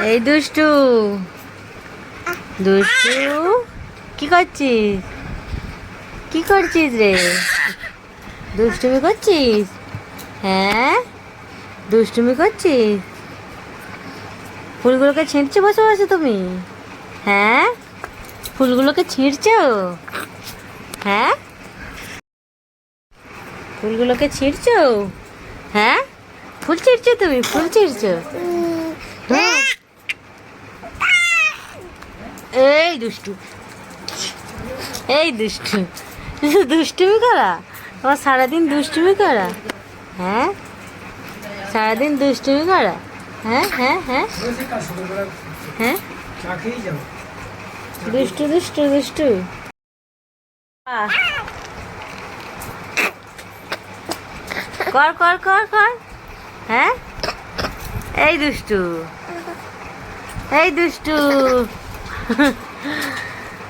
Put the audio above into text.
এই দুষ্টু দুষ্টু কি করছিস? কি করছিস রে? দুষ্টুমি করছিস? হ্যাঁ, দুষ্টুমি করছিস? ফুলগুলোকে ছিঁড়ছো বসে বসে তুমি? হ্যাঁ, ফুলগুলোকে ছিঁড়ছো? হ্যাঁ, ফুলগুলোকে ছিঁড়ছো? হ্যাঁ, ফুল ছিঁড়ছো তুমি? ফুল ছিঁড়ছো? হ্যাঁ। এই দুষ্টু, এই দুষ্টু, দুষ্টুমি করা? আমার সারাদিন দুষ্টুমি করা? হ্যাঁ, সারাদিন দুষ্টুমি করা? হ্যাঁ হ্যাঁ হ্যাঁ হ্যাঁ, দুষ্টু দুষ্টু দুষ্টু। আহ, কর কর কর কর। হ্যাঁ, এই দুষ্টু, এই দুষ্টু।